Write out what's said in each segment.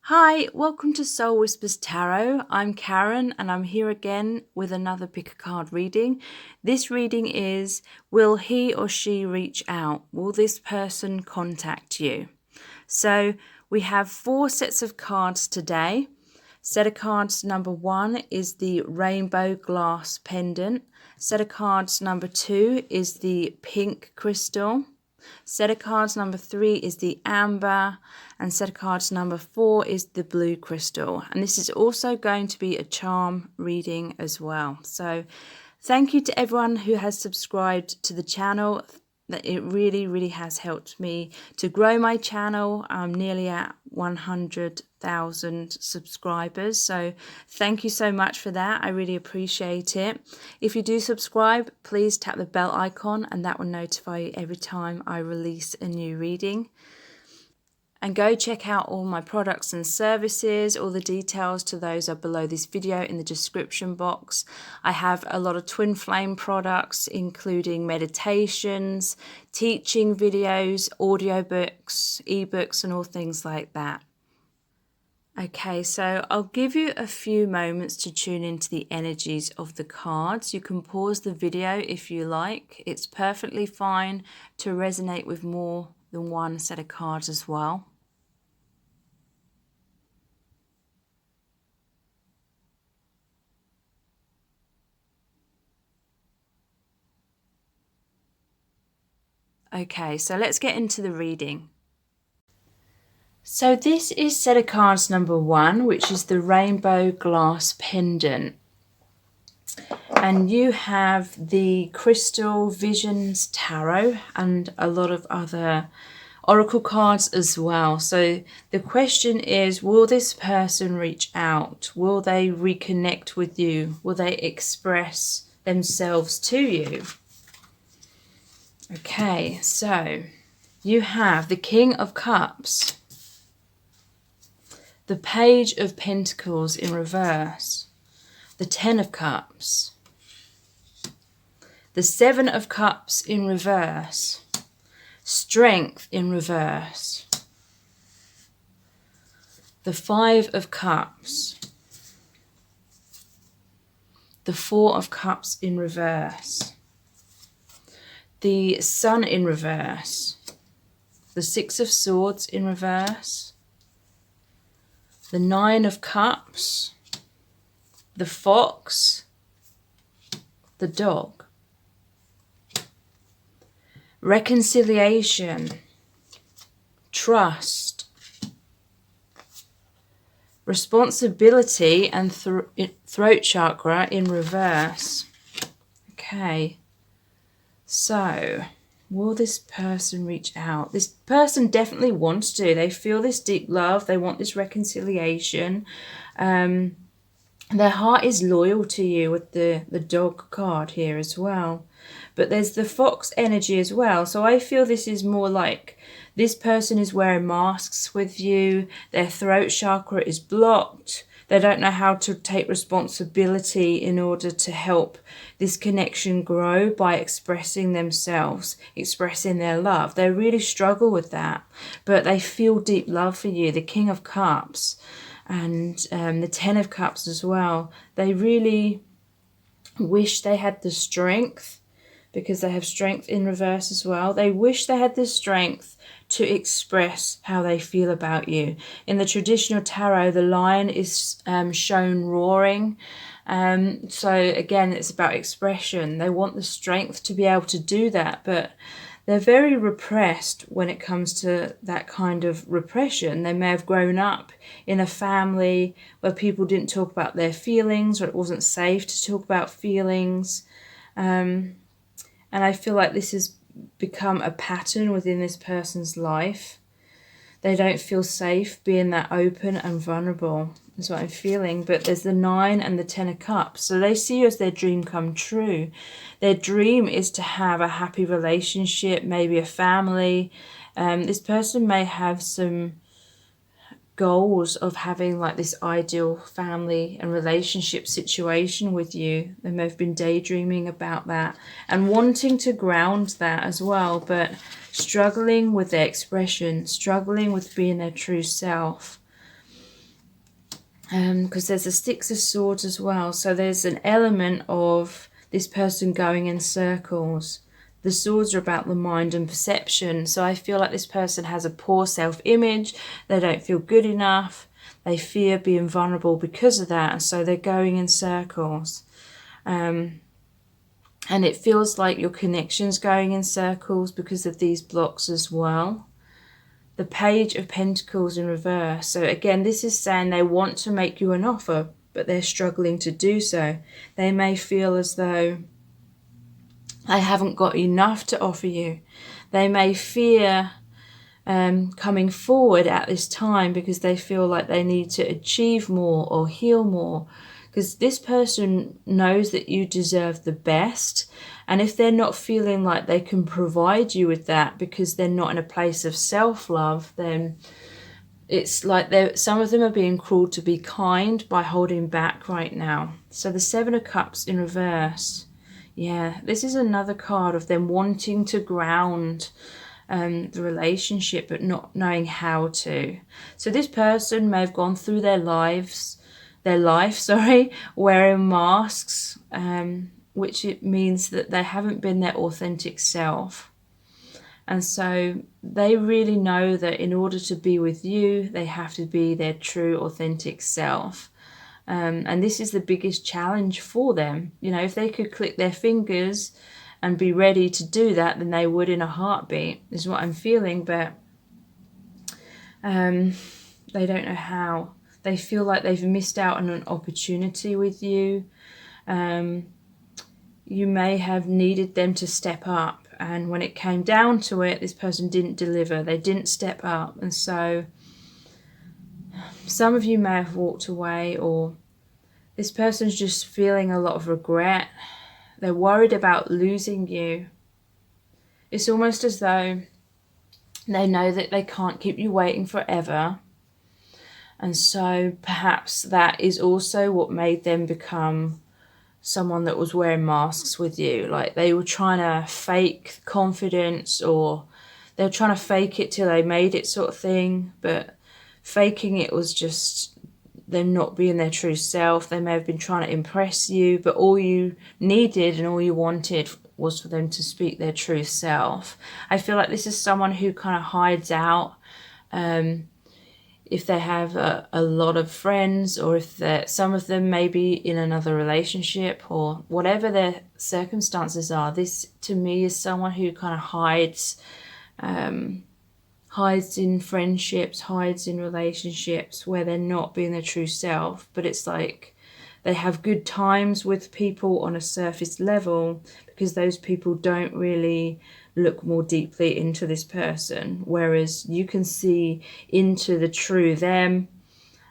Hi, welcome to Soul Whispers Tarot. I'm Karen and I'm here again with another pick a card reading. This reading is, will he or she reach out? Will this person contact you? So we have 4 sets of cards today. Set of cards number 1 is the rainbow glass pendant. Set of cards number 2 is the pink crystal. Set of cards number 3 is the amber, and set of cards number 4 is the blue crystal. And this is also going to be a charm reading as well. So thank you to everyone who has subscribed to the channel. It really has helped me to grow my channel. I'm nearly at 100,000 subscribers, so thank you so much for that. I really appreciate it. If you do subscribe, please tap the bell icon and that will notify you every time I release a new reading. And go check out all my products and services. All the details to those are below this video in the description box. I have a lot of twin flame products, including meditations, teaching videos, audiobooks, ebooks, and all things like that. Okay, so I'll give you a few moments to tune into the energies of the cards. You can pause the video if you like. It's perfectly fine to resonate with more than one set of cards as well. Okay, so let's get into the reading. So this is set of cards number 1, which is the rainbow glass pendant. And you have the Crystal Visions Tarot and a lot of other oracle cards as well. So the question is, will this person reach out? Will they reconnect with you? Will they express themselves to you? Okay, so you have the King of Cups, the Page of Pentacles in reverse, the Ten of Cups, the Seven of Cups in reverse, Strength in reverse, the Five of Cups, the Four of Cups in reverse, the Sun in reverse, the Six of Swords in reverse, the Nine of Cups, the Fox, the Dog, Reconciliation, Trust, Responsibility and Throat Chakra in reverse. Okay. So, will this person reach out? This person definitely wants to. They feel this deep love. They want this reconciliation. Their heart is loyal to you with the dog card here as well. But there's the fox energy as well. So I feel this is more like this person is wearing masks with you. Their throat chakra is blocked. They don't know how to take responsibility in order to help this connection grow by expressing themselves, expressing their love. They really struggle with that, but they feel deep love for you. The King of Cups and the Ten of Cups as well. They really wish they had the strength, because they have strength in reverse as well. They wish they had the strength to express how they feel about you. In the traditional tarot, the lion is shown roaring. So again, it's about expression. They want the strength to be able to do that, but they're very repressed when it comes to that kind of repression. They may have grown up in a family where people didn't talk about their feelings, or it wasn't safe to talk about feelings. And I feel like this has become a pattern within this person's life. They don't feel safe being that open and vulnerable. That's what I'm feeling. But there's the 9 and the 10 of Cups. So they see you as their dream come true. Their dream is to have a happy relationship, maybe a family. This person may have some goals of having like this ideal family and relationship situation with you. They may have been daydreaming about that and wanting to ground that as well, but struggling with their expression, struggling with being their true self. because there's the Six of Swords as well. So there's an element of this person going in circles. The swords are about the mind and perception. So I feel like this person has a poor self-image. They don't feel good enough. They fear being vulnerable because of that. And so they're going in circles. And it feels like your connection's going in circles because of these blocks as well. The Page of Pentacles in reverse. So again, this is saying they want to make you an offer, but they're struggling to do so. They may feel as though they haven't got enough to offer you. They may fear coming forward at this time because they feel like they need to achieve more or heal more. Because this person knows that you deserve the best. And if they're not feeling like they can provide you with that because they're not in a place of self-love, then it's like some of them are being cruel to be kind by holding back right now. So the Seven of Cups in reverse. Yeah, this is another card of them wanting to ground the relationship but not knowing how to. So this person may have gone through their life, wearing masks, which it means that they haven't been their authentic self. And so they really know that in order to be with you, they have to be their true authentic self. And this is the biggest challenge for them. You know, if they could click their fingers and be ready to do that, then they would in a heartbeat, is what I'm feeling. But they don't know how. They feel like they've missed out on an opportunity with you. You may have needed them to step up. And when it came down to it, this person didn't deliver. They didn't step up. And so some of you may have walked away, or this person's just feeling a lot of regret. They're worried about losing you. It's almost as though they know that they can't keep you waiting forever. And so perhaps that is also what made them become someone that was wearing masks with you. Like they were trying to fake confidence, or they were trying to fake it till they made it sort of thing. But faking it was just them not being their true self. They may have been trying to impress you, but all you needed and all you wanted was for them to speak their true self. I feel like this is someone who kind of hides out. If they have a lot of friends, or if some of them may be in another relationship, or whatever their circumstances are, this to me is someone who kind of hides in friendships, hides in relationships where they're not being their true self. But it's like they have good times with people on a surface level because those people don't really look more deeply into this person, whereas you can see into the true them.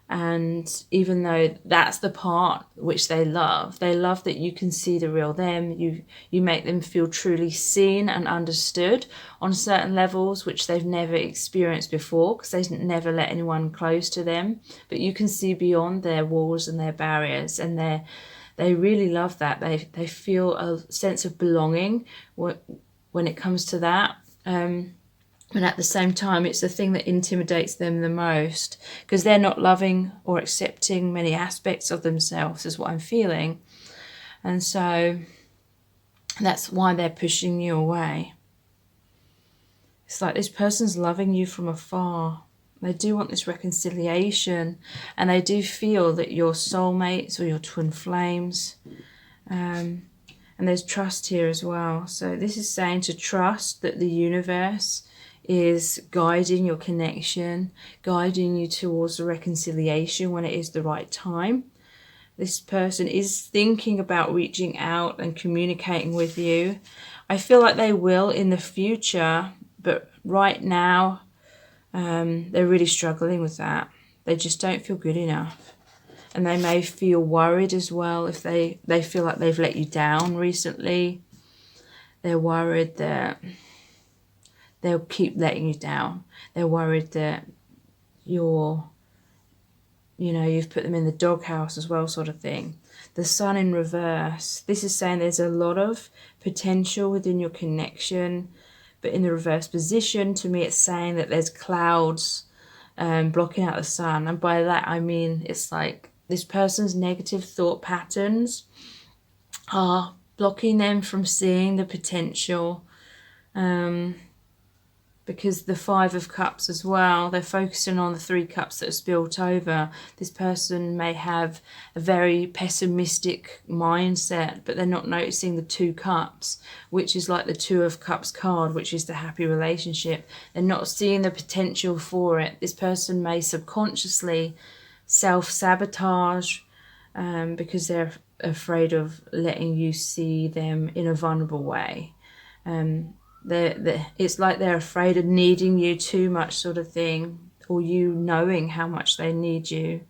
And even though that's the part which they love that you can see the real them. You make them feel truly seen and understood on certain levels which they've never experienced before, because they've never let anyone close to them. But you can see beyond their walls and their barriers, and they really love that. They feel a sense of belonging when it comes to that. And at the same time, it's the thing that intimidates them the most, because they're not loving or accepting many aspects of themselves, is what I'm feeling. And so that's why they're pushing you away. It's like this person's loving you from afar. They do want this reconciliation, and they do feel that you're soulmates or your twin flames. And there's trust here as well. So this is saying to trust that the universe is guiding your connection, guiding you towards the reconciliation when it is the right time. This person is thinking about reaching out and communicating with you. I feel like they will in the future, but right now they're really struggling with that. They just don't feel good enough. And they may feel worried as well if they feel like they've let you down recently. They're worried that they'll keep letting you down. They're worried that you've put them in the doghouse as well, sort of thing. The Sun in reverse. This is saying there's a lot of potential within your connection, but in the reverse position, to me, it's saying that there's clouds blocking out the sun. And by that I mean it's like this person's negative thought patterns are blocking them from seeing the potential, because the Five of Cups as well, they're focusing on the 3 cups that are spilt over. This person may have a very pessimistic mindset, but they're not noticing the 2 cups, which is like the Two of Cups card, which is the happy relationship. They're not seeing the potential for it. This person may subconsciously self-sabotage because they're afraid of letting you see them in a vulnerable way. It's like they're afraid of needing you too much, sort of thing, or you knowing how much they need you,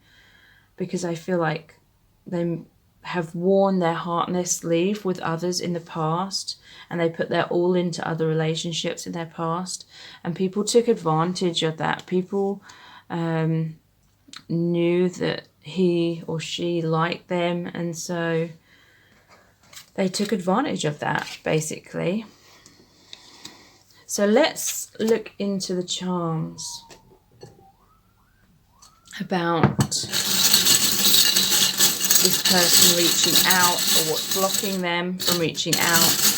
because I feel like they have worn their heart on their sleeve with others in the past, and they put their all into other relationships in their past, and people took advantage of that. People knew that he or she liked them, and so they took advantage of that, basically. So let's look into the charms about this person reaching out, or what's blocking them from reaching out.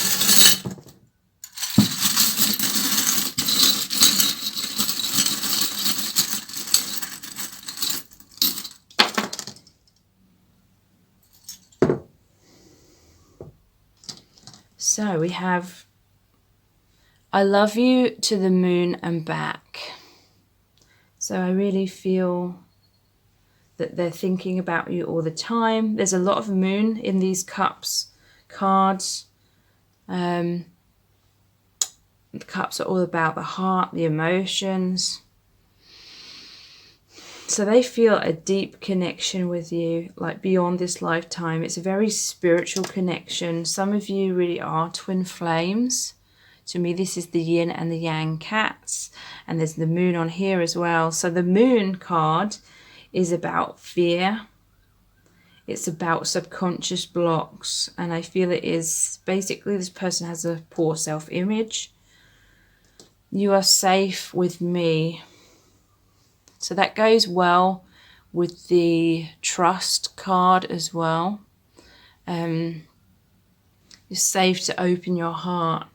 So we have, I love you to the moon and back. So I really feel that they're thinking about you all the time. There's a lot of moon in these cups cards. The cups are all about the heart, the emotions. So they feel a deep connection with you, like beyond this lifetime. It's a very spiritual connection. Some of you really are twin flames. To me, this is the yin and the yang cats. And there's the moon on here as well. So the moon card is about fear. It's about subconscious blocks. And I feel it is basically this person has a poor self-image. You are safe with me. So that goes well with the trust card as well. You're safe to open your heart.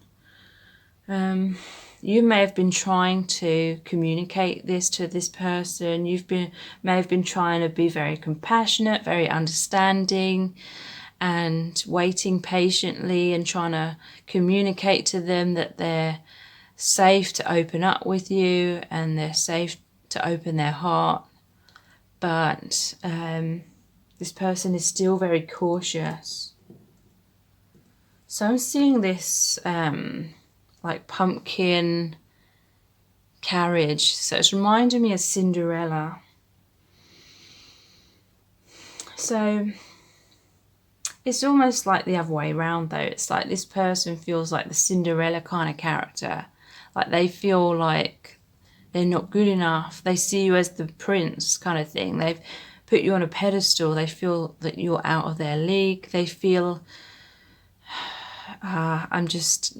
You may have been trying to communicate this to this person. May have been trying to be very compassionate, very understanding, and waiting patiently and trying to communicate to them that they're safe to open up with you and they're safe to open their heart. But this person is still very cautious. So I'm seeing this like pumpkin carriage. So it's reminding me of Cinderella. So it's almost like the other way around though. It's like this person feels like the Cinderella kind of character. Like they feel like they're not good enough. They see you as the prince kind of thing. They've put you on a pedestal. They feel that you're out of their league. They feel, I'm just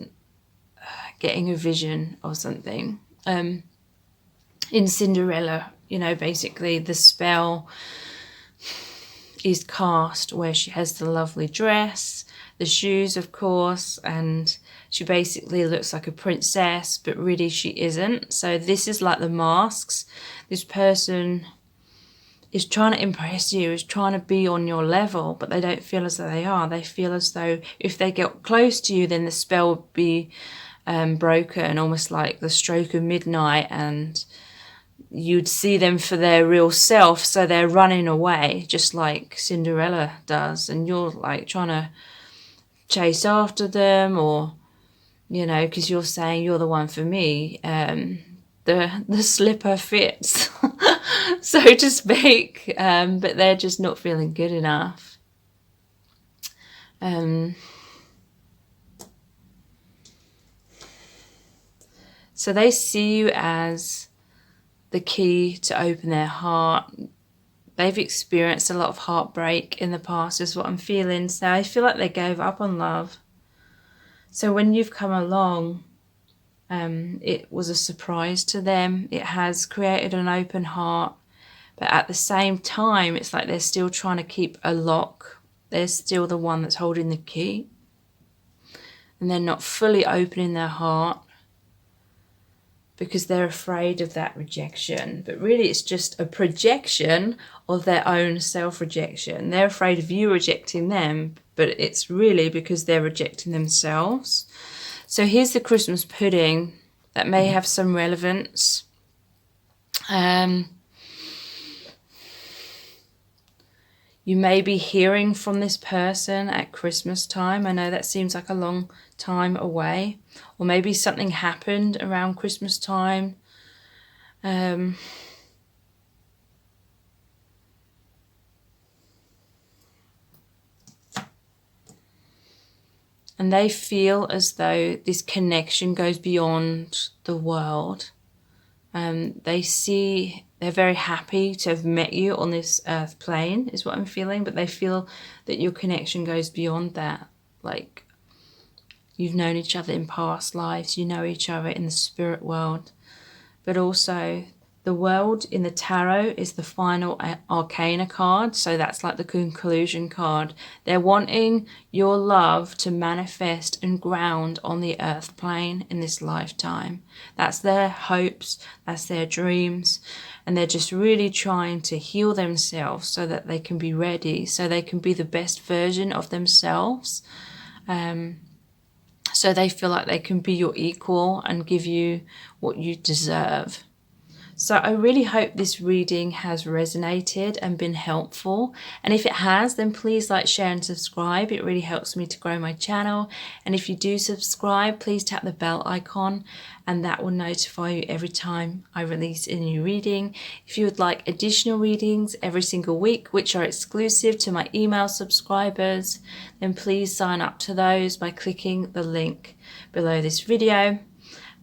getting a vision or something. In Cinderella, you know, basically the spell is cast where she has the lovely dress, the shoes, of course, and she basically looks like a princess, but really she isn't. So this is like the masks. This person is trying to impress you, is trying to be on your level, but they don't feel as though they are. They feel as though if they get close to you, then the spell would be broken, almost like the stroke of midnight, and you'd see them for their real self. So they're running away, just like Cinderella does, and you're like trying to chase after them, or you know, because you're saying you're the one for me. The slipper fits, so to speak, but they're just not feeling good enough. So they see you as the key to open their heart. They've experienced a lot of heartbreak in the past is what I'm feeling. So I feel like they gave up on love. So when you've come along, It was a surprise to them. It has created an open heart. But at the same time, it's like they're still trying to keep a lock. They're still the one that's holding the key. And they're not fully opening their heart because they're afraid of that rejection. But really, it's just a projection of their own self-rejection. They're afraid of you rejecting them, but it's really because they're rejecting themselves. So here's the Christmas pudding that may have some relevance. You may be hearing from this person at Christmas time. I know that seems like a long time away. Or maybe something happened around Christmas time. And they feel as though this connection goes beyond the world. They're very happy to have met you on this earth plane, is what I'm feeling. But they feel that your connection goes beyond that. Like, you've known each other in past lives. You know each other in the spirit world. But also, the world in the tarot is the final arcana card. So that's like the conclusion card. They're wanting your love to manifest and ground on the earth plane in this lifetime. That's their hopes. That's their dreams. And they're just really trying to heal themselves so that they can be ready. So they can be the best version of themselves. So they feel like they can be your equal and give you what you deserve. So I really hope this reading has resonated and been helpful. And if it has, then please like, share and subscribe. It really helps me to grow my channel. And if you do subscribe, please tap the bell icon and that will notify you every time I release a new reading. If you would like additional readings every single week, which are exclusive to my email subscribers, then please sign up to those by clicking the link below this video.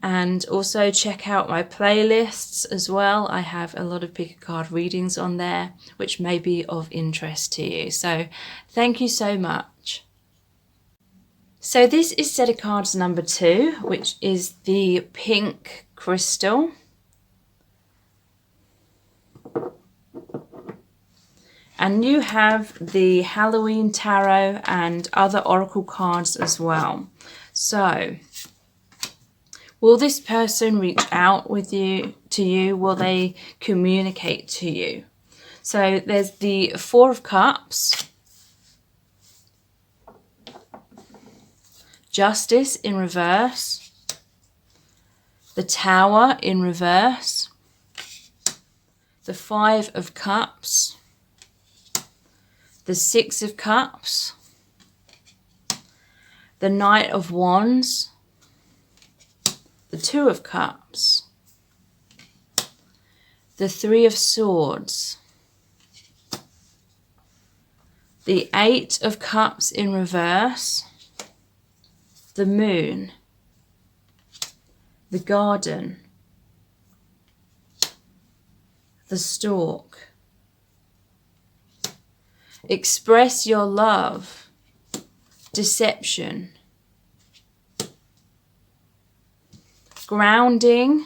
And also check out my playlists as well. I have a lot of pick a card readings on there, which may be of interest to you. So thank you so much. So this is set of cards number 2, which is the pink crystal. And you have the Halloween tarot and other oracle cards as well. So will this person reach out to you? Will they communicate to you? So there's the 4 of Cups, Justice in reverse, the Tower in reverse, the 5 of Cups, the 6 of Cups, the Knight of Wands, the 2 of Cups, the 3 of Swords, the 8 of Cups in reverse, the Moon, the Garden, the Stork. Express your love, deception, grounding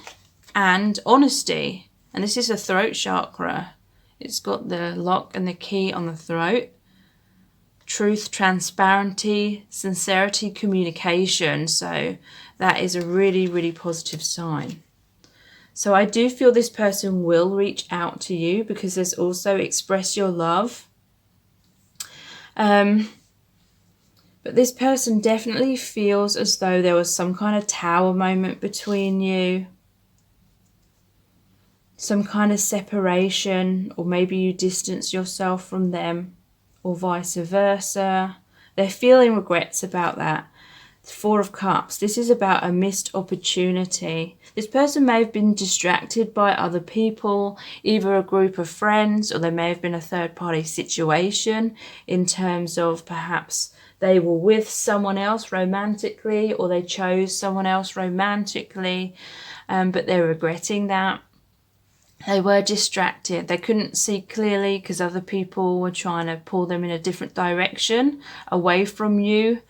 and honesty. And this is a throat chakra. It's got the lock and the key on the throat. Truth, transparency, sincerity, communication. So that is a really, really positive sign. So I do feel this person will reach out to you because there's also express your love. But this person definitely feels as though there was some kind of tower moment between you. Some kind of separation, or maybe you distance yourself from them, or vice versa. They're feeling regrets about that. 4 of Cups. This is about a missed opportunity. This person may have been distracted by other people, either a group of friends, or there may have been a third-party situation in terms of perhaps they were with someone else romantically, or they chose someone else romantically, but they're regretting that. They were distracted. They couldn't see clearly because other people were trying to pull them in a different direction away from you.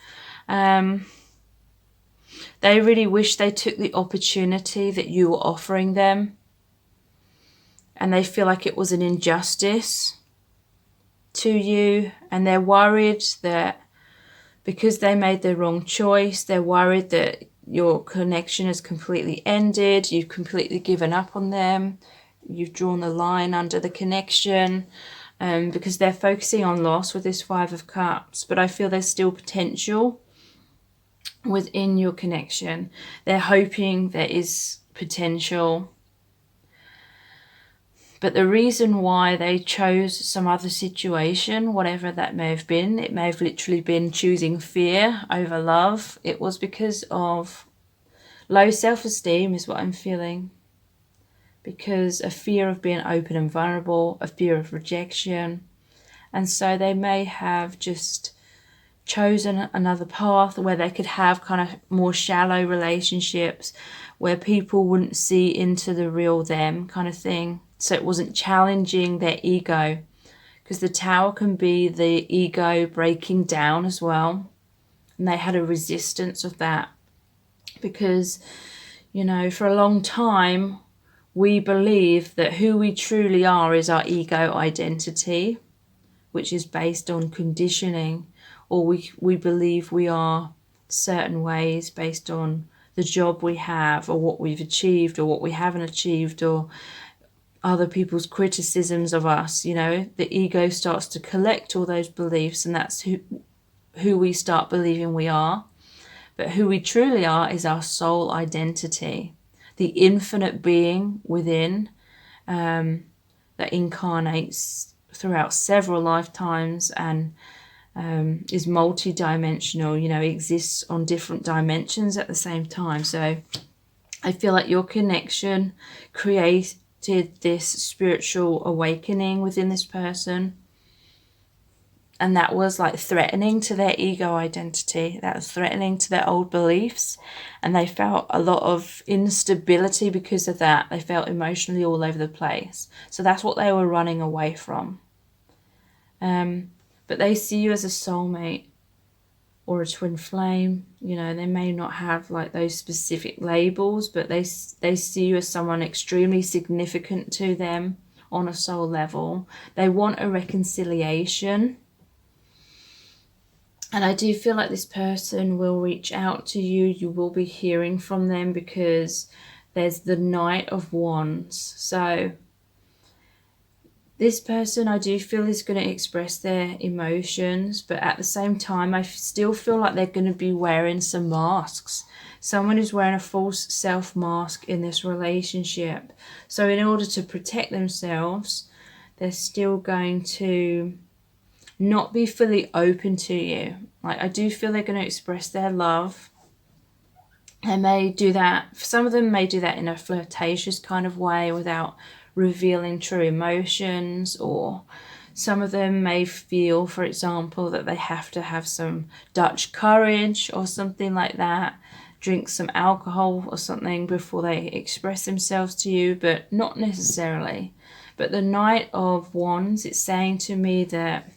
They really wish they took the opportunity that you were offering them, and they feel like it was an injustice to you, and they're worried that because they made the wrong choice, they're worried that your connection has completely ended, you've completely given up on them, you've drawn the line under the connection, because they're focusing on loss with this Five of Cups. But I feel there's still potential within your connection. They're hoping there is potential. But the reason why they chose some other situation, whatever that may have been, it may have literally been choosing fear over love. It was because of low self-esteem is what I'm feeling. Because a fear of being open and vulnerable, a fear of rejection. And so they may have just chosen another path where they could have kind of more shallow relationships where people wouldn't see into the real them kind of thing. So it wasn't challenging their ego, because the Tower can be the ego breaking down as well. And they had a resistance of that because, you know, for a long time, we believe that who we truly are is our ego identity, which is based on conditioning, or we believe we are certain ways based on the job we have or what we've achieved or what we haven't achieved or other people's criticisms of us. You know, the ego starts to collect all those beliefs, and that's who we start believing we are. But who we truly are is our soul identity, the infinite being within, that incarnates throughout several lifetimes and is multi-dimensional, you know, exists on different dimensions at the same time. So I feel like your connection created this spiritual awakening within this person. And that was like threatening to their ego identity. That was threatening to their old beliefs. And they felt a lot of instability because of that. They felt emotionally all over the place. So that's what they were running away from. But they see you as a soulmate or a twin flame. You know, they may not have like those specific labels, but they see you as someone extremely significant to them on a soul level. They want a reconciliation. And I do feel like this person will reach out to you. You will be hearing from them because there's the Knight of Wands. So this person, I do feel, is going to express their emotions. But at the same time, I still feel like they're going to be wearing some masks. Someone is wearing a false self mask in this relationship. So in order to protect themselves, they're still going to not be fully open to you. Like, I do feel they're going to express their love. They may do that. Some of them may do that in a flirtatious kind of way without revealing true emotions, or some of them may feel, for example, that they have to have some Dutch courage or something like that, drink some alcohol or something before they express themselves to you, but not necessarily. But the Knight of Wands, it's saying to me that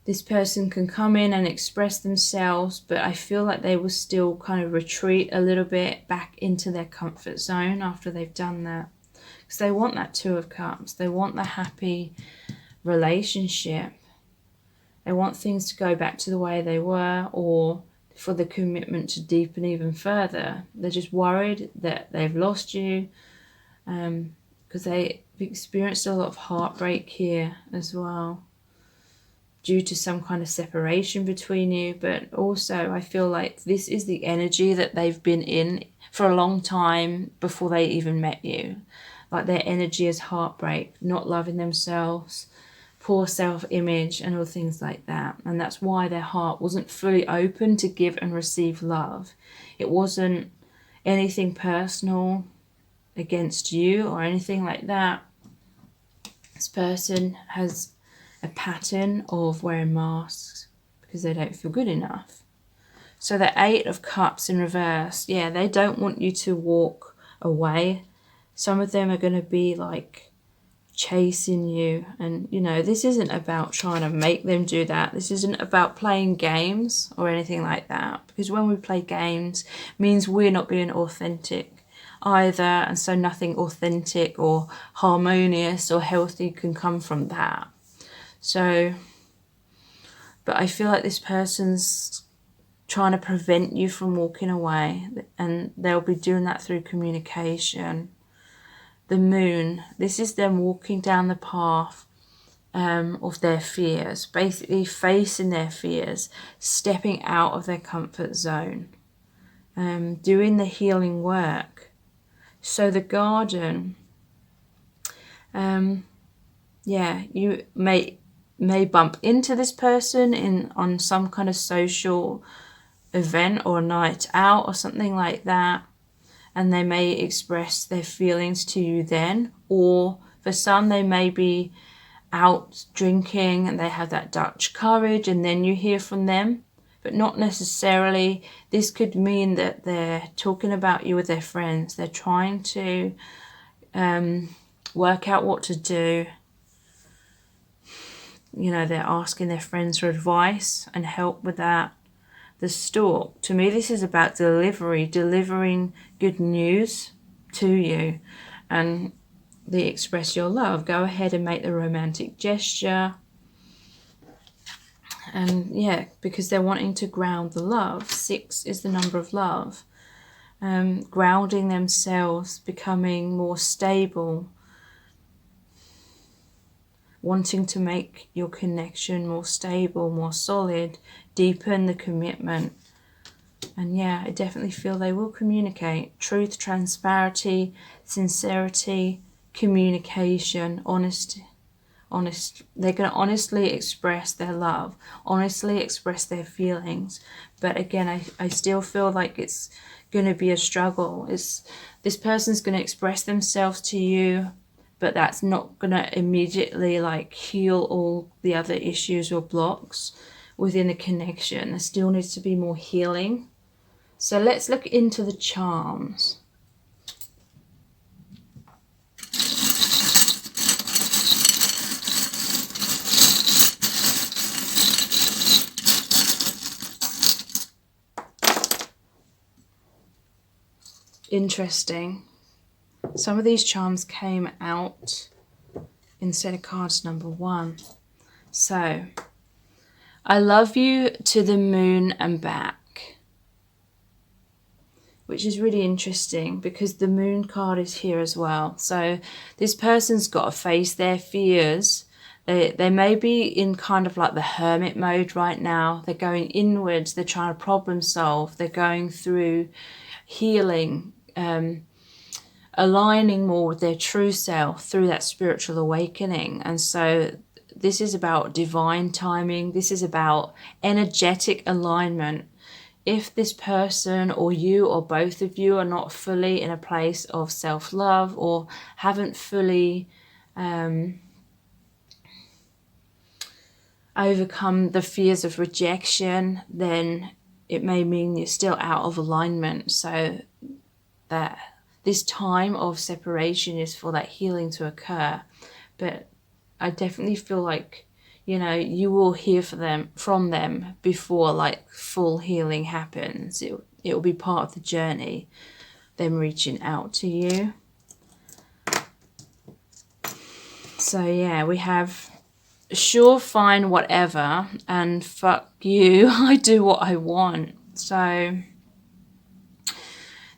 this person can come in and express themselves, but I feel like they will still kind of retreat a little bit back into their comfort zone after they've done that. Because they want that Two of Cups. They want the happy relationship. They want things to go back to the way they were, or for the commitment to deepen even further. They're just worried that they've lost you, because they've experienced a lot of heartbreak here as well, due to some kind of separation between you. But also I feel like this is the energy that they've been in for a long time before they even met you. Like, their energy is heartbreak, not loving themselves, poor self-image and all things like that. And that's why their heart wasn't fully open to give and receive love. It wasn't anything personal against you or anything like that. This person has a pattern of wearing masks because they don't feel good enough. So the Eight of Cups in reverse, yeah, they don't want you to walk away. Some of them are going to be like chasing you. And, you know, this isn't about trying to make them do that. This isn't about playing games or anything like that. Because when we play games, it means we're not being authentic either. And so nothing authentic or harmonious or healthy can come from that. So, but I feel like this person's trying to prevent you from walking away, and they'll be doing that through communication. The moon, this is them walking down the path of their fears, basically facing their fears, stepping out of their comfort zone, doing the healing work. So the garden, yeah, you may bump into this person on some kind of social event or a night out or something like that, and they may express their feelings to you then. Or for some, they may be out drinking and they have that Dutch courage, and then you hear from them, but not necessarily. This could mean that they're talking about you with their friends. They're trying to work out what to do. You know, they're asking their friends for advice and help with that. The stork, to me, this is about delivering good news to you, and they express your love. Go ahead and make the romantic gesture. And yeah, because they're wanting to ground the love. 6 is the number of love. Grounding themselves, becoming more stable, wanting to make your connection more stable, more solid, deepen the commitment. And yeah, I definitely feel they will communicate. Truth, transparency, sincerity, communication, honesty. They're going to honestly express their love, honestly express their feelings. But again, I still feel like it's going to be a struggle. This person's going to express themselves to you, but that's not going to immediately like heal all the other issues or blocks within the connection. There still needs to be more healing. So let's look into the charms. Interesting. Some of these charms came out in set of cards number 1. So, I love you to the moon and back, which is really interesting because the moon card is here as well. So this person's got to face their fears. They may be in kind of like the hermit mode right now. They're going inwards. They're trying to problem solve. They're going through healing, aligning more with their true self through that spiritual awakening. And so this is about divine timing. This is about energetic alignment. If this person or you or both of you are not fully in a place of self-love or haven't fully overcome the fears of rejection, then it may mean you're still out of alignment. So that this time of separation is for that healing to occur. But I definitely feel like, you know, you will hear from them before like full healing happens. It will be part of the journey, them reaching out to you. So yeah, we have sure, fine, whatever, and fuck you, I do what I want. So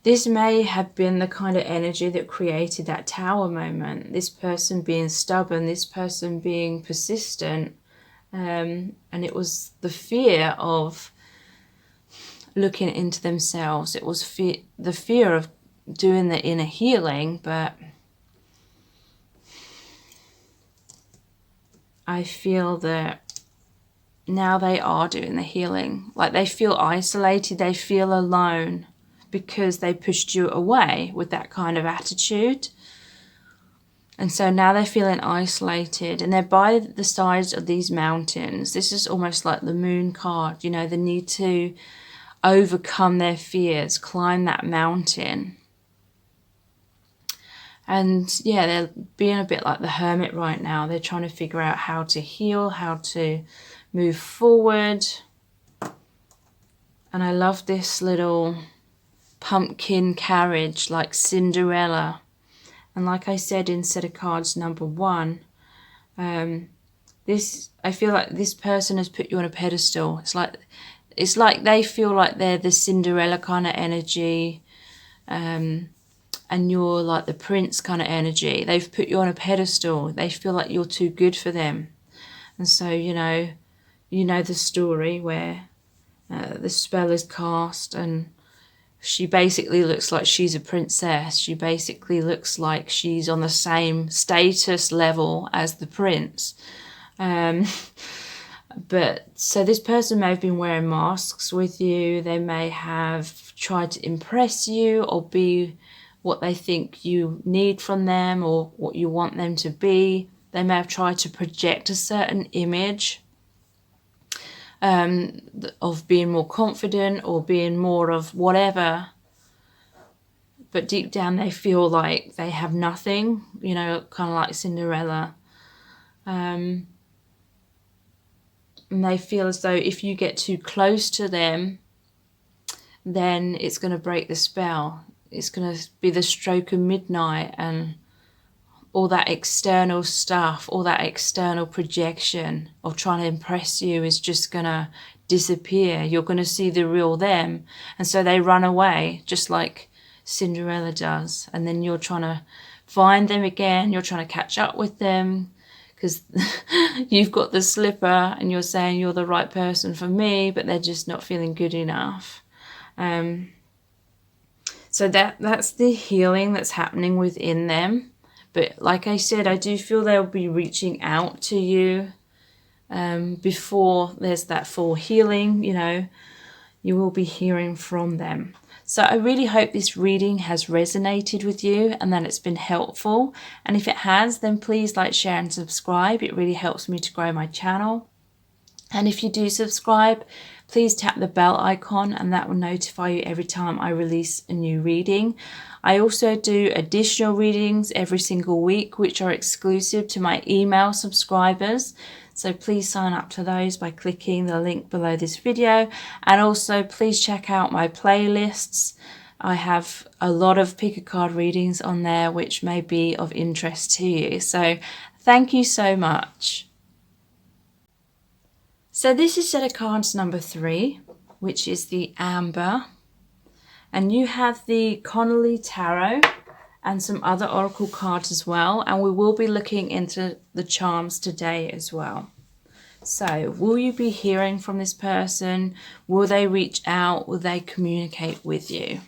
this may have been the kind of energy that created that tower moment. This person being stubborn, this person being persistent. And it was the fear of looking into themselves. It was the fear of doing the inner healing. But I feel that now they are doing the healing. Like they feel isolated, they feel alone, because they pushed you away with that kind of attitude. And so now they're feeling isolated, and they're by the sides of these mountains. This is almost like the moon card, you know, the need to overcome their fears, climb that mountain. And yeah, they're being a bit like the hermit right now. They're trying to figure out how to heal, how to move forward. And I love this little pumpkin carriage like Cinderella. And like I said in set of cards number 1, I feel like this person has put you on a pedestal. It's like they feel like they're the Cinderella kind of energy. And you're like the prince kind of energy. They've put you on a pedestal. They feel like you're too good for them. And so, you know the story where the spell is cast and she basically looks like she's a princess. She basically looks like she's on the same status level as the prince. But so this person may have been wearing masks with you. They may have tried to impress you or be what they think you need from them or what you want them to be. They may have tried to project a certain image of being more confident or being more of whatever. But deep down they feel like they have nothing, kind of like Cinderella. And they feel as though if you get too close to them, then it's going to break the spell. It's going to be the stroke of midnight and all that external stuff, all that external projection of trying to impress you is just going to disappear. You're going to see the real them. And so they run away, just like Cinderella does. And then you're trying to find them again. You're trying to catch up with them because you've got the slipper and you're saying you're the right person for me, but they're just not feeling good enough. So that's the healing that's happening within them. But like I said, I do feel they'll be reaching out to you before there's that full healing. You will be hearing from them. So I really hope this reading has resonated with you and that it's been helpful. And if it has, then please like, share and subscribe. It really helps me to grow my channel. And if you do subscribe, please tap the bell icon and that will notify you every time I release a new reading. I also do additional readings every single week, which are exclusive to my email subscribers. So please sign up to those by clicking the link below this video. And also please check out my playlists. I have a lot of pick a card readings on there, which may be of interest to you. So thank you so much. So this is set of cards number 3, which is the Amber. And you have the Connolly Tarot and some other oracle cards as well. And we will be looking into the charms today as well. So will you be hearing from this person? Will they reach out? Will they communicate with you?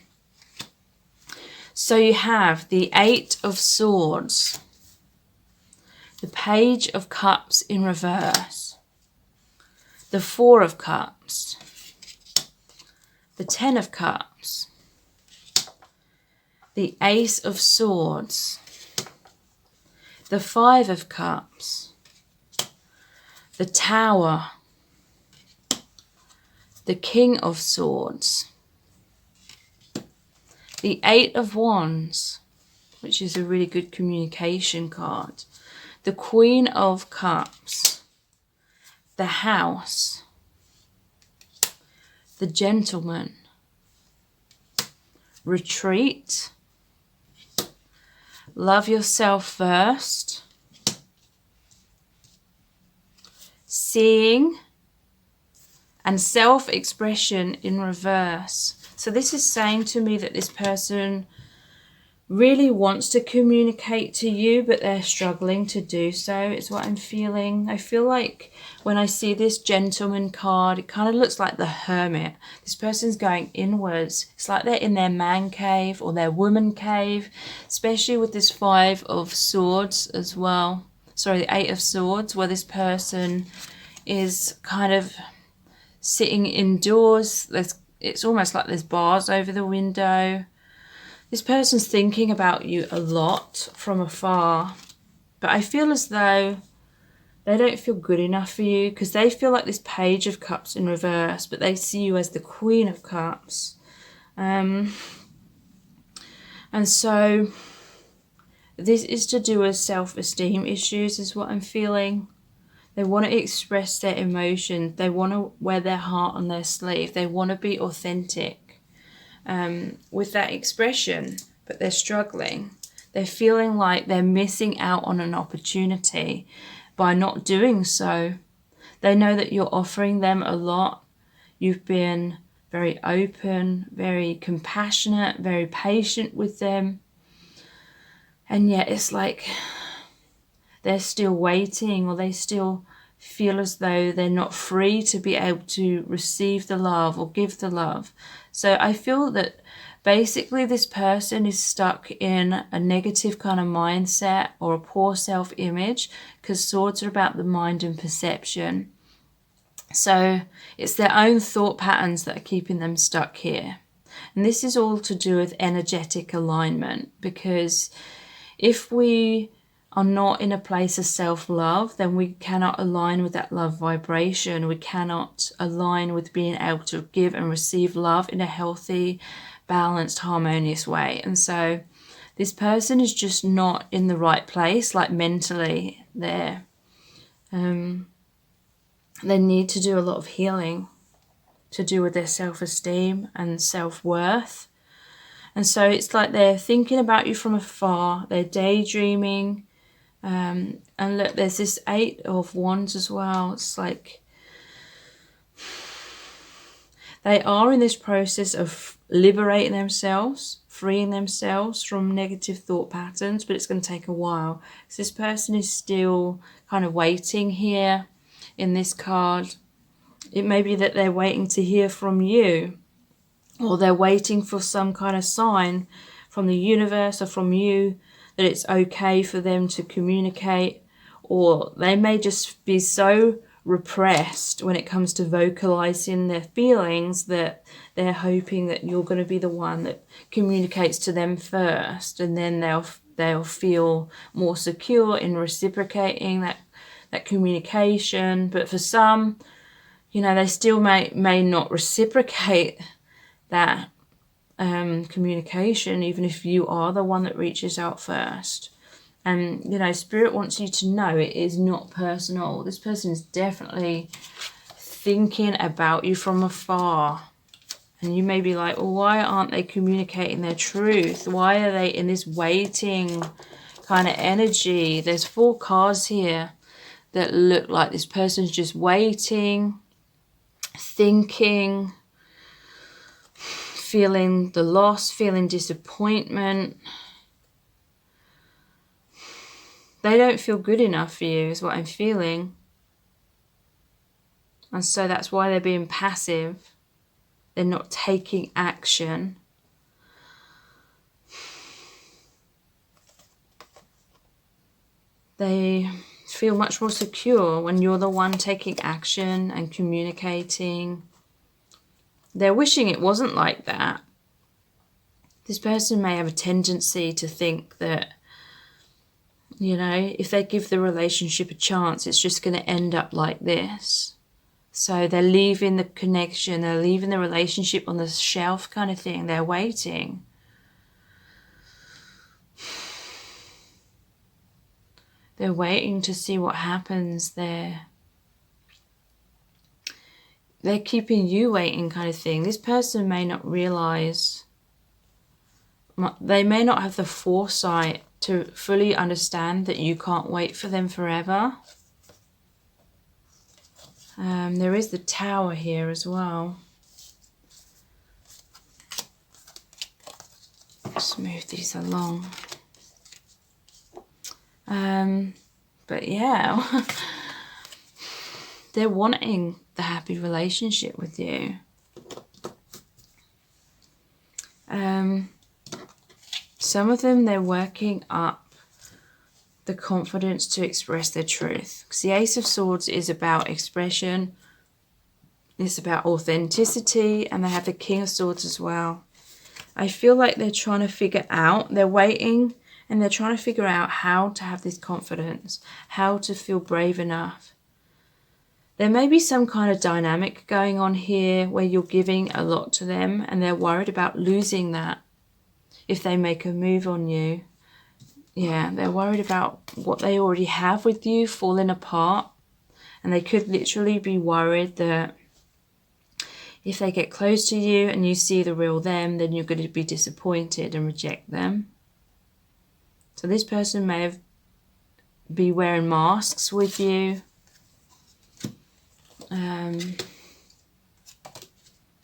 So you have the 8 of Swords, the Page of Cups in reverse, the 4 of Cups, the 10 of Cups, the Ace of Swords, the 5 of Cups, the Tower, the King of Swords, the 8 of Wands, which is a really good communication card, the Queen of Cups, the House, the Gentleman, Retreat, Love Yourself First, Seeing, and Self-Expression in reverse. So this is saying to me that this person really wants to communicate to you, but they're struggling to do so. It's what I'm feeling. I feel like when I see this Gentleman card, it kind of looks like the Hermit. This person's going inwards. It's like they're in their man cave or their woman cave, especially with this 5 of Swords as well. Sorry, the 8 of Swords, where this person is kind of sitting indoors. It's almost like there's bars over the window. This person's thinking about you a lot from afar, but I feel as though they don't feel good enough for you because they feel like this Page of Cups in reverse, but they see you as the Queen of Cups. And so This is to do with self-esteem issues is what I'm feeling. They want to express their emotions. They want to wear their heart on their sleeve. They want to be authentic with that expression, but they're struggling. They're feeling like they're missing out on an opportunity by not doing so. They know that you're offering them a lot. You've been very open, very compassionate, very patient with them. And yet it's like they're still waiting, or they still feel as though they're not free to be able to receive the love or give the love. So I feel that basically this person is stuck in a negative kind of mindset or a poor self-image, because swords are about the mind and perception. So it's their own thought patterns that are keeping them stuck here. And this is all to do with energetic alignment, because if we are not in a place of self-love, then we cannot align with that love vibration. We cannot align with being able to give and receive love in a healthy, balanced, harmonious way. And so this person is just not in the right place, like mentally. They need to do a lot of healing to do with their self-esteem and self-worth. And so it's like they're thinking about you from afar. They're daydreaming. And look, there's this 8 of Wands as well. It's like they are in this process of liberating themselves, freeing themselves from negative thought patterns, but it's going to take a while. So this person is still kind of waiting here in this card. It may be that they're waiting to hear from you, or they're waiting for some kind of sign from the universe or from you that it's okay for them to communicate. Or they may just be so repressed when it comes to vocalizing their feelings that they're hoping that you're going to be the one that communicates to them first, and then they'll feel more secure in reciprocating that communication. But for some, you know, they still may not reciprocate that communication, even if you are the one that reaches out first. And, you know, Spirit wants you to know it is not personal. This person is definitely thinking about you from afar. And you may be like, well, why aren't they communicating their truth? Why are they in this waiting kind of energy? There's 4 cards here that look like this person's just waiting, thinking, feeling the loss, feeling disappointment. They don't feel good enough for you is what I'm feeling. And so that's why they're being passive. They're not taking action. They feel much more secure when you're the one taking action and communicating. They're wishing it wasn't like that. This person may have a tendency to think that, you know, if they give the relationship a chance, it's just going to end up like this. So they're leaving the connection, they're leaving the relationship on the shelf kind of thing. They're waiting. They're waiting to see what happens there. They're keeping you waiting kind of thing. This person may not realize, they may not have the foresight to fully understand that you can't wait for them forever. There is the Tower here as well. Let's move these along. But yeah, they're wanting the happy relationship with you. Some of them, they're working up the confidence to express their truth. Because the Ace of Swords is about expression. It's about authenticity. And they have the King of Swords as well. I feel like they're trying to figure out, they're waiting and they're trying to figure out how to have this confidence, how to feel brave enough. There may be some kind of dynamic going on here where you're giving a lot to them and they're worried about losing that if they make a move on you. yeah, they're worried about what they already have with you falling apart. And they could literally be worried that if they get close to you and you see the real them, then you're going to be disappointed and reject them. So this person may be wearing masks with you.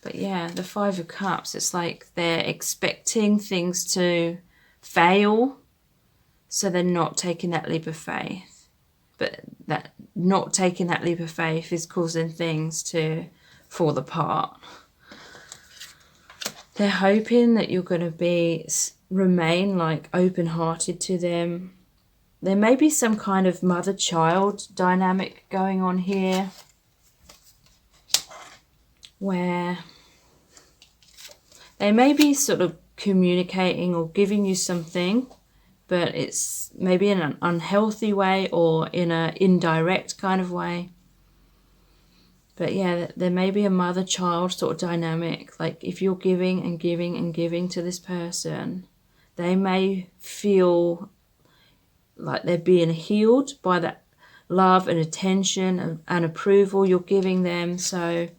But yeah, the Five of Cups, it's like they're expecting things to fail, so they're not taking that leap of faith. But that not taking that leap of faith is causing things to fall apart. They're hoping that you're going to remain like open-hearted to them. There may be some kind of mother-child dynamic going on here, where they may be sort of communicating or giving you something, but it's maybe in an unhealthy way or in an indirect kind of way. But yeah, there may be a mother-child sort of dynamic. Like if you're giving and giving and giving to this person, they may feel like they're being healed by that love and attention and approval you're giving them. So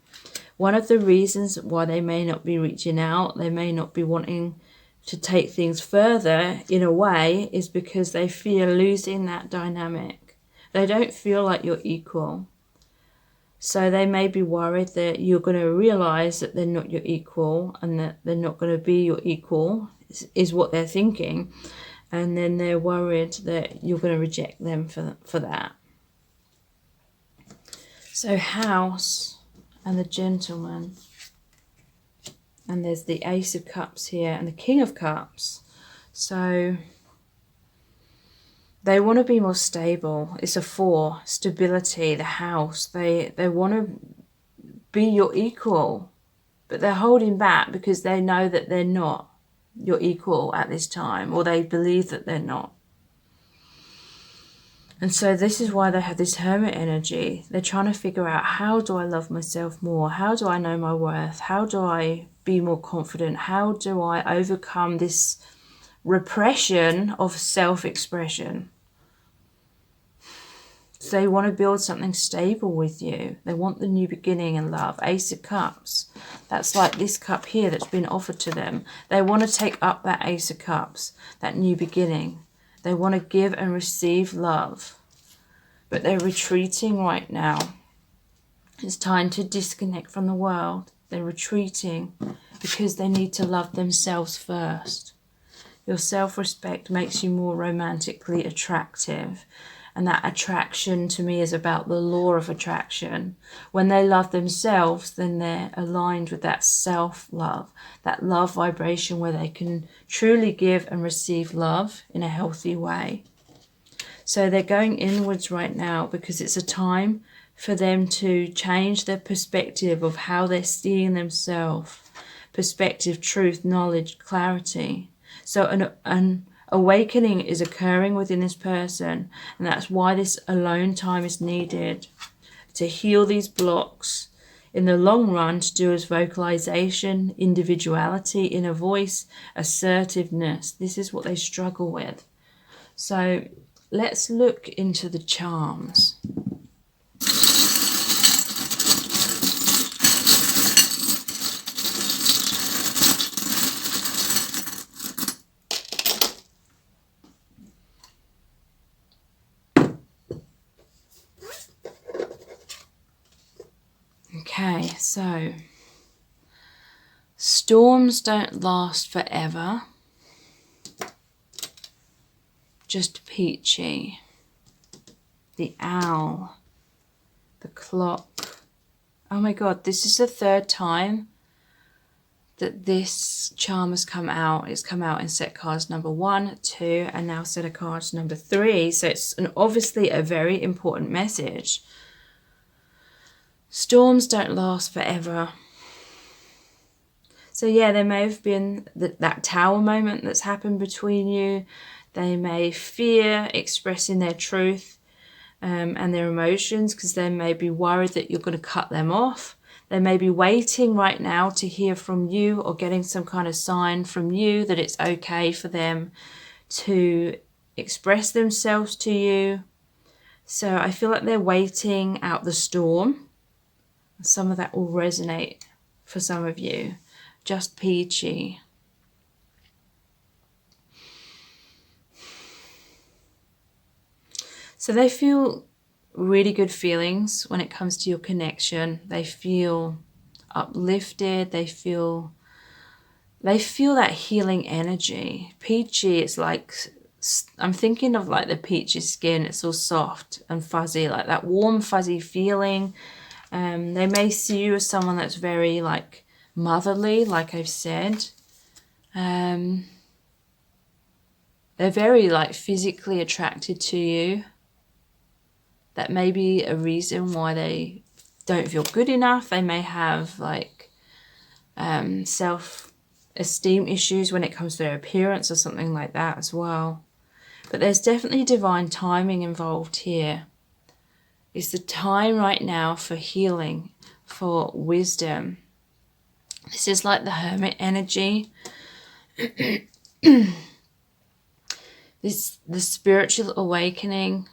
one of the reasons why they may not be reaching out, they may not be wanting to take things further in a way, is because they fear losing that dynamic. They don't feel like you're equal. So they may be worried that you're going to realize that they're not your equal and that they're not going to be your equal, is what they're thinking. And then they're worried that you're going to reject them for that. So House and the Gentleman. And there's the Ace of Cups here and the King of Cups. So they want to be more stable. It's a 4, stability, the House. They want to be your equal, but they're holding back because they know that they're not your equal at this time, or they believe that they're not. And so this is why they have this Hermit energy. They're trying to figure out, how do I love myself more? How do I know my worth? How do I be more confident? How do I overcome this repression of self-expression? So they want to build something stable with you. They want the new beginning in love. Ace of Cups. That's like this cup here that's been offered to them. They want to take up that Ace of Cups, that new beginning. They want to give and receive love. But they're retreating right now. It's time to disconnect from the world. They're retreating because they need to love themselves first. Your self-respect makes you more romantically attractive. And that attraction to me is about the law of attraction. When they love themselves, then they're aligned with that self-love, that love vibration where they can truly give and receive love in a healthy way. So they're going inwards right now because it's a time for them to change their perspective of how they're seeing themselves. Perspective, truth, knowledge, clarity. So an awakening is occurring within this person, and that's why this alone time is needed to heal these blocks. In the long run, to do as vocalization, individuality, inner voice, assertiveness. This is what they struggle with. So let's look into the charms. Okay, so storms don't last forever. Just peachy. The owl. The clock. Oh my god, this is the 3rd time that this charm has come out. It's come out in set cards number 1, 2, and now set of cards number 3. So it's obviously a very important message. Storms don't last forever. So yeah, there may have been that tower moment that's happened between you. They may fear expressing their truth and their emotions because they may be worried that you're going to cut them off. They may be waiting right now to hear from you or getting some kind of sign from you that it's okay for them to express themselves to you. So I feel like they're waiting out the storm. Some of that will resonate for some of you. Just peachy. So they feel really good feelings when it comes to your connection. They feel uplifted. They feel that healing energy. Peachy, it's like, I'm thinking of like the peachy skin. It's all soft and fuzzy, like that warm fuzzy feeling. They may see you as someone that's very like motherly, like I've said. They're very like physically attracted to you. That may be a reason why they don't feel good enough. They may have like self-esteem issues when it comes to their appearance or something like that as well. But there's definitely divine timing involved here. It's the time right now for healing, for wisdom. This is like the Hermit energy. The spiritual awakening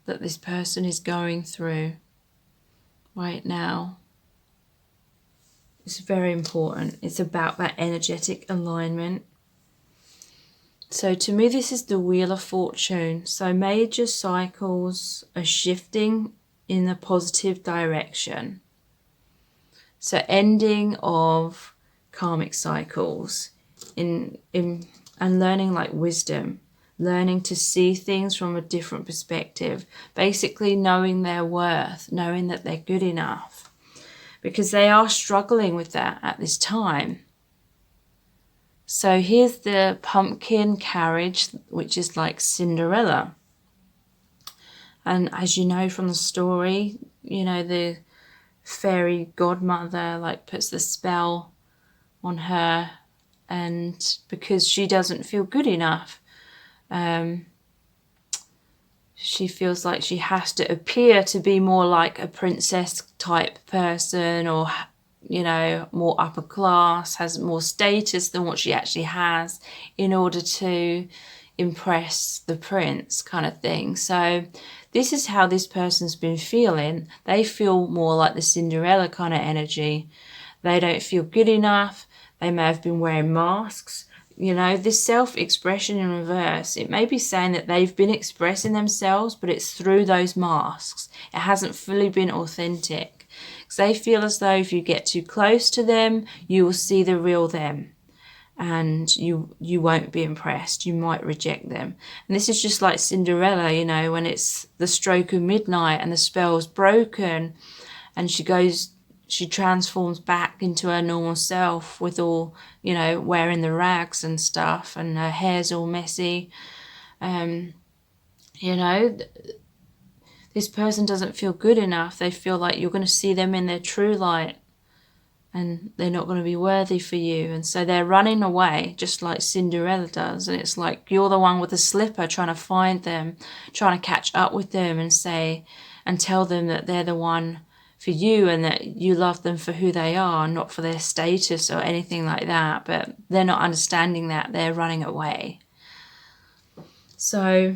that this person is going through right now. It's very important. It's about that energetic alignment. So to me, this is the Wheel of Fortune. So major cycles are shifting in a positive direction. So ending of karmic cycles and learning like wisdom, learning to see things from a different perspective, basically knowing their worth, knowing that they're good enough, because they are struggling with that at this time. So here's the pumpkin carriage, which is like Cinderella. And as you know from the story, you know, the fairy godmother like puts the spell on her, and because she doesn't feel good enough, she feels like she has to appear to be more like a princess type person, or, you know, more upper class, has more status than what she actually has, in order to impress the prince kind of thing. So this is how this person's been feeling. They feel more like the Cinderella kind of energy. They don't feel good enough. They may have been wearing masks. You know, this self-expression in reverse, it may be saying that they've been expressing themselves, but it's through those masks. It hasn't fully been authentic. Because they feel as though if you get too close to them, you will see the real them. And you won't be impressed. You might reject them. And this is just like Cinderella, you know, when it's the stroke of midnight and the spell's broken, and she transforms back into her normal self with all, you know, wearing the rags and stuff, and her hair's all messy. You know, this person doesn't feel good enough. They feel like you're going to see them in their true light, and they're not going to be worthy for you. And so they're running away, just like Cinderella does. And it's like you're the one with the slipper trying to find them, trying to catch up with them and say, and tell them that they're the one for you, and that you love them for who they are, not for their status or anything like that. But they're not understanding that. They're running away. So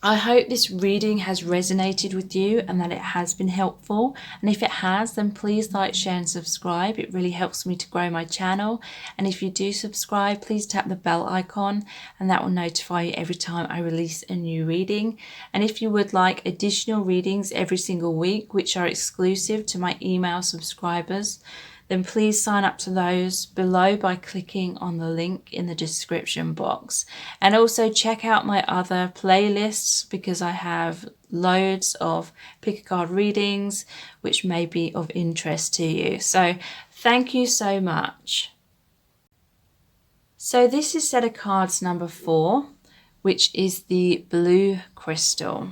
I hope this reading has resonated with you and that it has been helpful. And if it has, then please like, share and subscribe. It really helps me to grow my channel. And if you do subscribe, please tap the bell icon, and that will notify you every time I release a new reading. And if you would like additional readings every single week, which are exclusive to my email subscribers, then please sign up to those below by clicking on the link in the description box. And also check out my other playlists, because I have loads of pick a card readings which may be of interest to you. So thank you so much. So this is set of cards number 4, which is the blue crystal.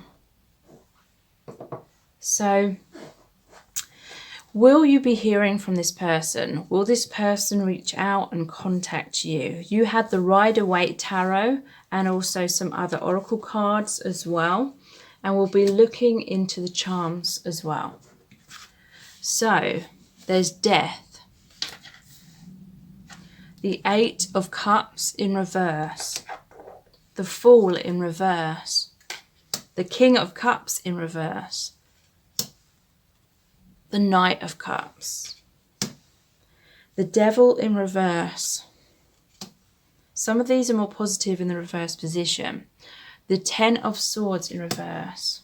So will you be hearing from this person? Will this person reach out and contact you? You had the Rider-Waite Tarot and also some other oracle cards as well. And we'll be looking into the charms as well. So there's Death. The 8 of Cups in reverse. the Fool in reverse, the King of Cups in reverse, the Knight of Cups, the Devil in reverse. Some of these are more positive in the reverse position. The Ten of Swords in reverse,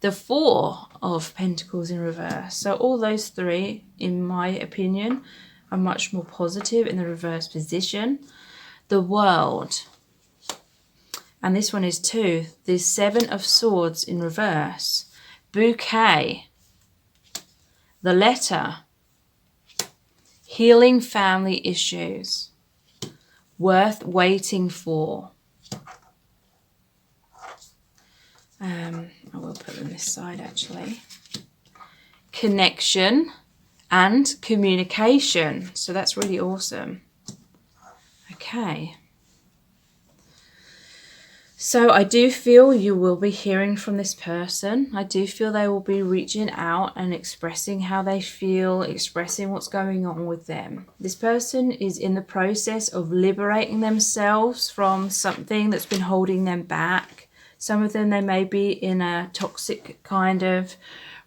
the Four of Pentacles in reverse. So all those three, in my opinion, are much more positive in the reverse position. The World, and this one is too. The Seven of Swords in reverse, Bouquet, the Letter, Healing Family Issues, Worth Waiting For. I will put them this side actually. Connection and communication. So that's really awesome. Okay. So I do feel you will be hearing from this person. I do feel they will be reaching out and expressing how they feel, expressing what's going on with them. This person is in the process of liberating themselves from something that's been holding them back. Some of them, they may be in a toxic kind of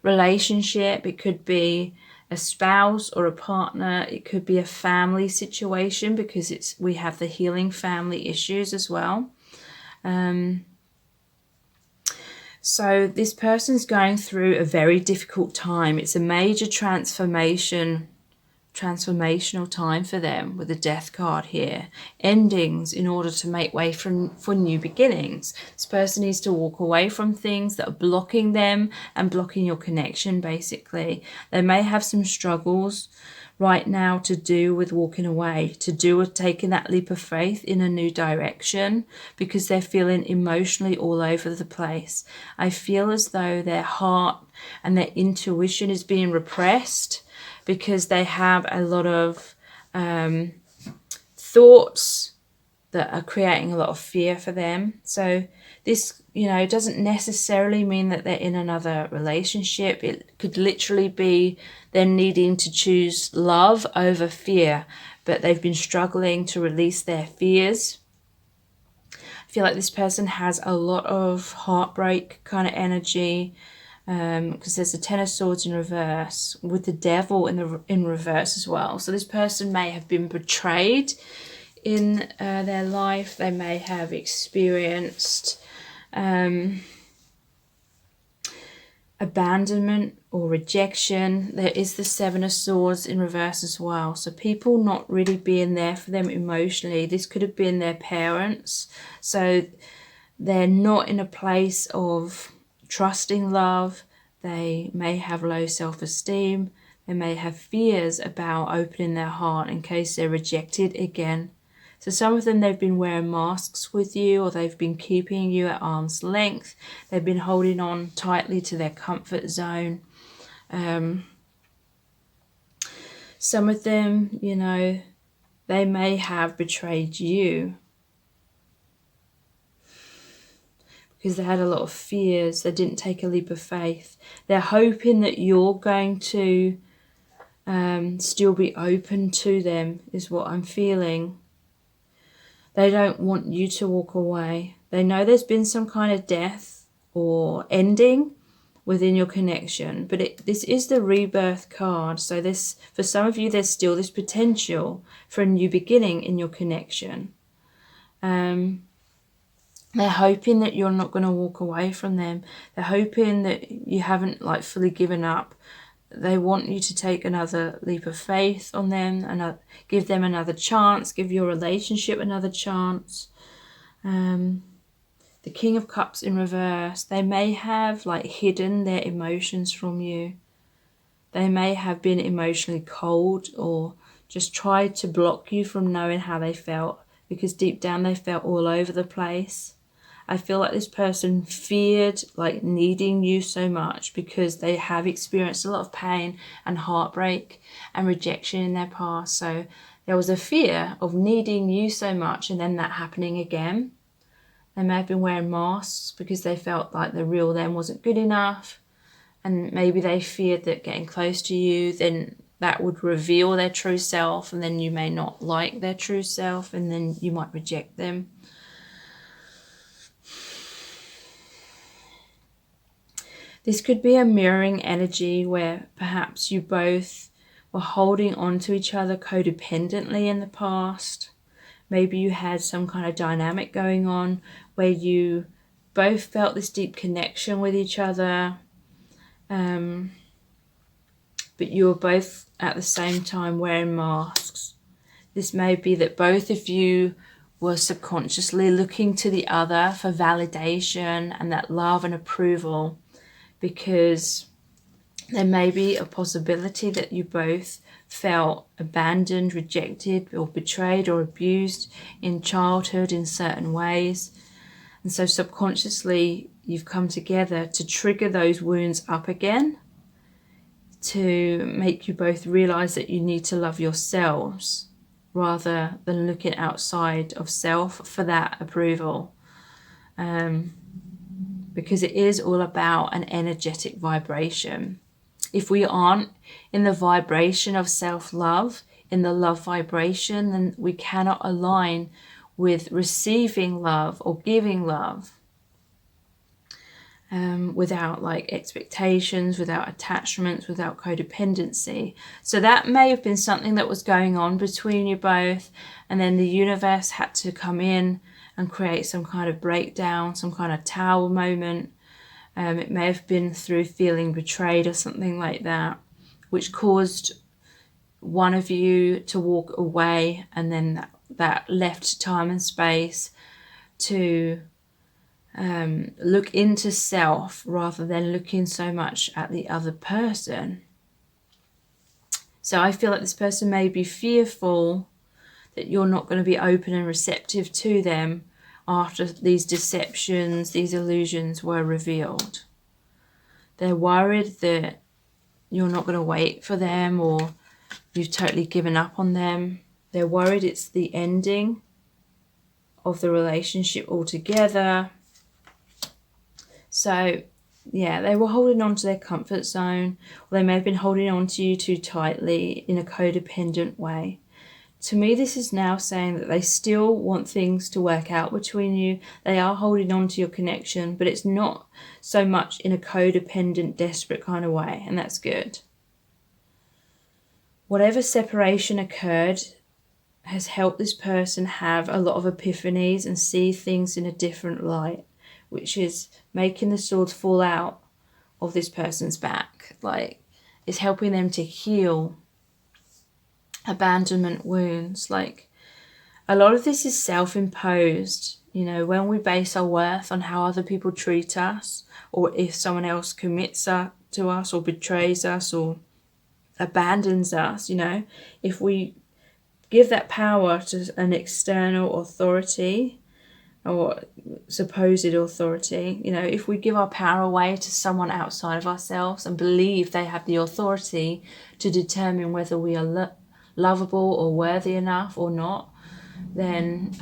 relationship. It could be a spouse or a partner. It could be a family situation, because we have the healing family issues as well. So this person's going through a very difficult time. It's a major transformational time for them with the Death card here. Endings in order to make way for new beginnings. This person needs to walk away from things that are blocking them and blocking your connection, basically. They may have some struggles right now to do with walking away, to do with taking that leap of faith in a new direction, because they're feeling emotionally all over the place. I feel as though their heart and their intuition is being repressed, because they have a lot of thoughts that are creating a lot of fear for them. So this, doesn't necessarily mean that they're in another relationship. It could literally be they're needing to choose love over fear, but they've been struggling to release their fears. I feel like this person has a lot of heartbreak kind of energy, because there's the Ten of Swords in reverse with the Devil in reverse as well. So this person may have been betrayed in their life. They may have experienced abandonment or rejection. There is the Seven of Swords in reverse as well. So people not really being there for them emotionally. This could have been their parents. So they're not in a place of trusting love. They may have low self-esteem. They may have fears about opening their heart in case they're rejected again. So some of them, they've been wearing masks with you, or they've been keeping you at arm's length. They've been holding on tightly to their comfort zone. Some of them, they may have betrayed you because they had a lot of fears. They didn't take a leap of faith. They're hoping that you're going to still be open to them, is what I'm feeling. They don't want you to walk away. They know there's been some kind of death or ending within your connection, but this is the rebirth card. So this, for some of you, there's still this potential for a new beginning in your connection. They're hoping that you're not going to walk away from them. They're hoping that you haven't fully given up. They want you to take another leap of faith on them and give them another chance, give your relationship another chance. The King of Cups in reverse. They may have hidden their emotions from you. They may have been emotionally cold, or just tried to block you from knowing how they felt, because deep down they felt all over the place. I feel like this person feared needing you so much, because they have experienced a lot of pain and heartbreak and rejection in their past. So there was a fear of needing you so much and then that happening again. They may have been wearing masks because they felt like the real them wasn't good enough. And maybe they feared that getting close to you, then that would reveal their true self, and then you may not like their true self, and then you might reject them. This could be a mirroring energy where perhaps you both were holding on to each other codependently in the past. Maybe you had some kind of dynamic going on where you both felt this deep connection with each other, but you were both at the same time wearing masks. This may be that both of you were subconsciously looking to the other for validation and that love and approval, because there may be a possibility that you both felt abandoned, rejected, or betrayed or abused in childhood in certain ways. And so subconsciously you've come together to trigger those wounds up again, to make you both realize that you need to love yourselves rather than looking outside of self for that approval. Because it is all about an energetic vibration. If we aren't in the vibration of self-love, in the love vibration, then we cannot align with receiving love or giving love, without like expectations, without attachments, without codependency. So that may have been something that was going on between you both, and then the universe had to come in and create some kind of breakdown, some kind of tower moment. It may have been through feeling betrayed or something like that, which caused one of you to walk away, and then that left time and space to look into self rather than looking so much at the other person. So I feel like this person may be fearful that you're not going to be open and receptive to them after these deceptions, these illusions were revealed. They're worried that you're not going to wait for them, or you've totally given up on them. They're worried it's the ending of the relationship altogether. So yeah, they were holding on to their comfort zone, or they may have been holding on to you too tightly in a codependent way. To me, this is now saying that they still want things to work out between you. They are holding on to your connection, but it's not so much in a codependent, desperate kind of way, and that's good. Whatever separation occurred has helped this person have a lot of epiphanies and see things in a different light, which is making the sword fall out of this person's back. Like, it's helping them to heal abandonment wounds. Like, a lot of this is self-imposed. You know, when we base our worth on how other people treat us, or if someone else commits to us or betrays us or abandons us, you know, if we give that power to an external authority or supposed authority, you know, if we give our power away to someone outside of ourselves and believe they have the authority to determine whether we are lovable or worthy enough or not, then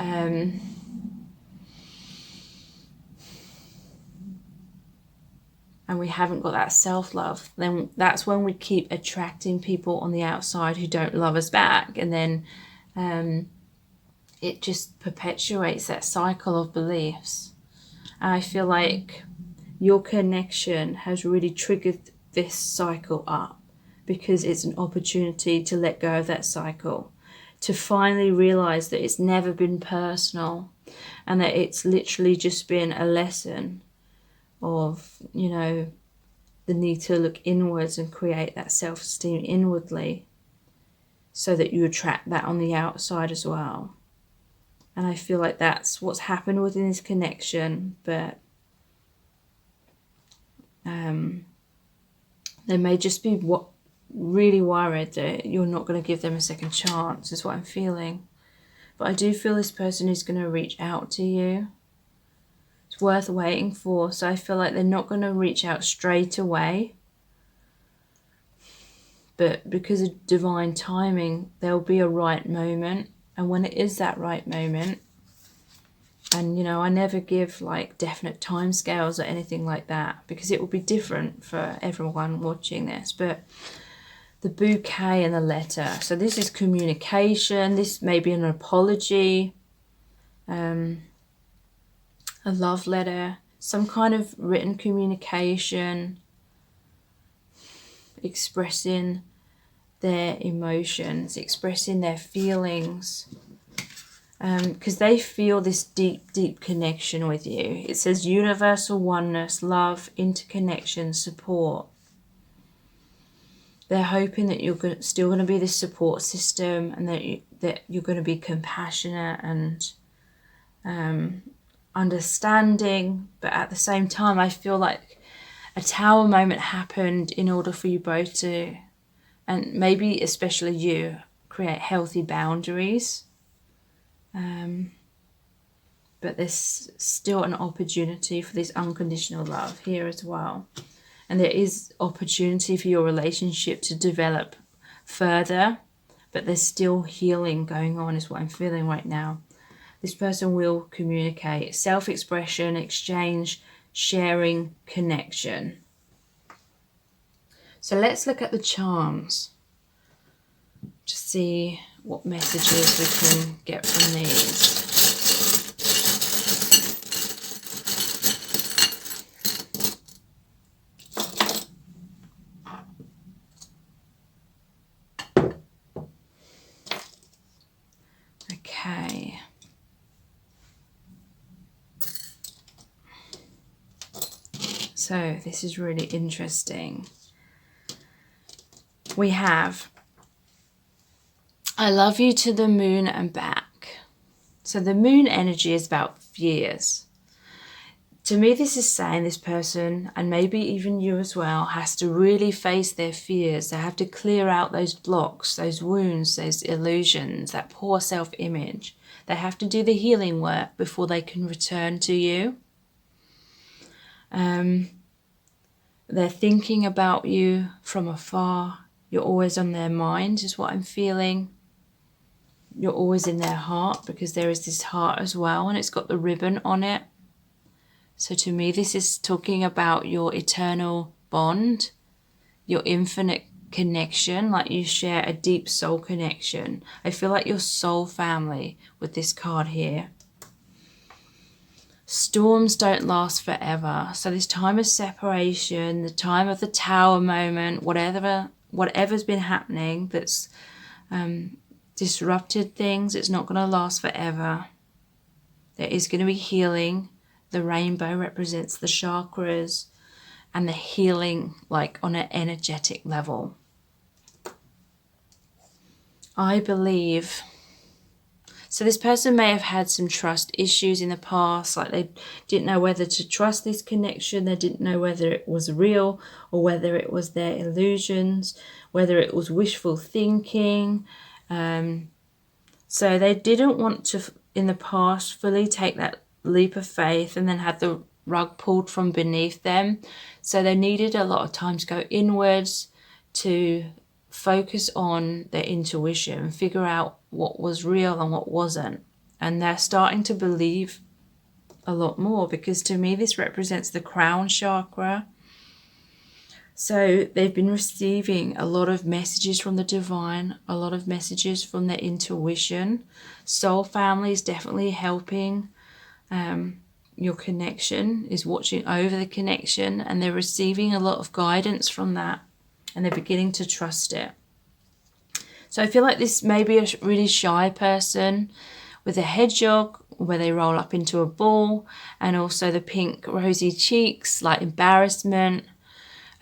and we haven't got that self-love, then that's when we keep attracting people on the outside who don't love us back, and then it just perpetuates that cycle of beliefs. And I feel like your connection has really triggered this cycle up, because it's an opportunity to let go of that cycle, to finally realize that it's never been personal, and that it's literally just been a lesson of, you know, the need to look inwards and create that self-esteem inwardly so that you attract that on the outside as well. And I feel like that's what's happened within this connection, but they may just be really worried that you're not going to give them a second chance, is what I'm feeling. But I do feel this person is going to reach out to you. It's worth waiting for. So I feel like they're not going to reach out straight away, but because of divine timing, there'll be a right moment. And when it is that right moment, and you know, I never give like definite timescales or anything like that, because it will be different for everyone watching this. But the bouquet and the letter, so this is communication. This may be an apology, a love letter, some kind of written communication, expressing their emotions, expressing their feelings, because they feel this deep, deep connection with you. It says universal oneness, love, interconnection, support. They're hoping that you're still going to be this support system, and that you're going to be compassionate and understanding. But at the same time, I feel like a tower moment happened in order for you both to, and maybe especially you, create healthy boundaries. But there's still an opportunity for this unconditional love here as well. And there is opportunity for your relationship to develop further, but there's still healing going on is what I'm feeling right now. This person will communicate, self-expression, exchange, sharing, connection. So let's look at the charms to see what messages we can get from these. Okay. So this is really interesting. We have, I love you to the moon and back. So the moon energy is about fears. To me, this is saying this person, and maybe even you as well, has to really face their fears. They have to clear out those blocks, those wounds, those illusions, that poor self-image. They have to do the healing work before they can return to you. They're thinking about you from afar. You're always on their mind, is what I'm feeling. You're always in their heart, because there is this heart as well, and it's got the ribbon on it. So to me, this is talking about your eternal bond, your infinite connection, like you share a deep soul connection. I feel like your soul family with this card here. Storms don't last forever. So this time of separation, the time of the tower moment, whatever's been happening that's disrupted things, it's not going to last forever. There is going to be healing. The rainbow represents the chakras and the healing, like on an energetic level. I believe, so this person may have had some trust issues in the past, like they didn't know whether to trust this connection, they didn't know whether it was real or whether it was their illusions, whether it was wishful thinking. So they didn't want to, in the past, fully take that leap of faith and then had the rug pulled from beneath them. So they needed a lot of time to go inwards, to focus on their intuition, figure out what was real and what wasn't. And they're starting to believe a lot more, because to me this represents the crown chakra. So they've been receiving a lot of messages from the divine, a lot of messages from their intuition. Soul family is definitely helping. Your connection is watching over the connection, and they're receiving a lot of guidance from that, and they're beginning to trust it. So I feel like this may be a really shy person with a hedgehog where they roll up into a ball, and also the pink rosy cheeks, like embarrassment,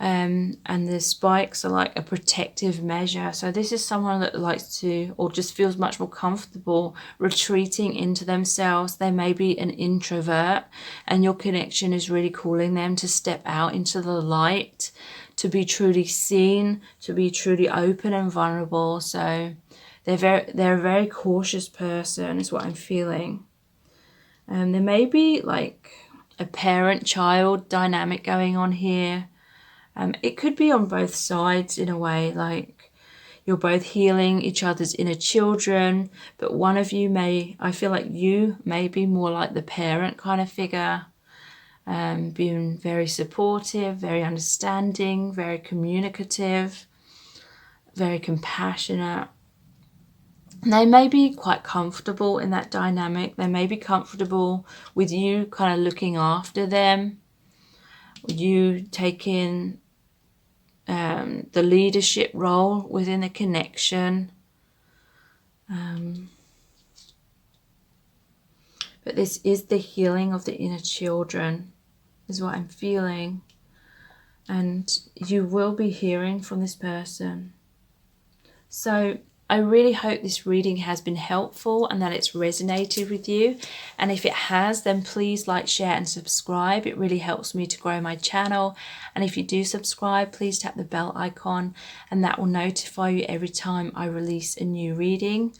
and the spikes are like a protective measure. So this is someone that likes to, or just feels much more comfortable retreating into themselves. They may be an introvert, and your connection is really calling them to step out into the light, to be truly seen, to be truly open and vulnerable. So they're a very cautious person is what I'm feeling. There may be like a parent-child dynamic going on here. It could be on both sides in a way, like you're both healing each other's inner children, but one of you may, I feel like you may be more like the parent kind of figure, being very supportive, very understanding, very communicative, very compassionate. And they may be quite comfortable in that dynamic. They may be comfortable with you kind of looking after them, you taking the leadership role within the connection. But this is the healing of the inner children, is what I'm feeling. And you will be hearing from this person. So I really hope this reading has been helpful and that it's resonated with you. And if it has, then please like, share and subscribe. It really helps me to grow my channel. And if you do subscribe, please tap the bell icon and that will notify you every time I release a new reading.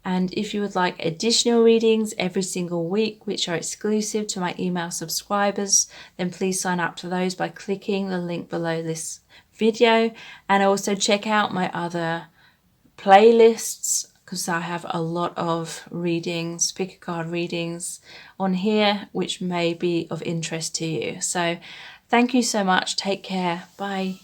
And if you would like additional readings every single week, which are exclusive to my email subscribers, then please sign up to those by clicking the link below this video. And also check out my other playlists, because I have a lot of readings, pick a card readings on here, which may be of interest to you. So thank you so much. Take care. Bye.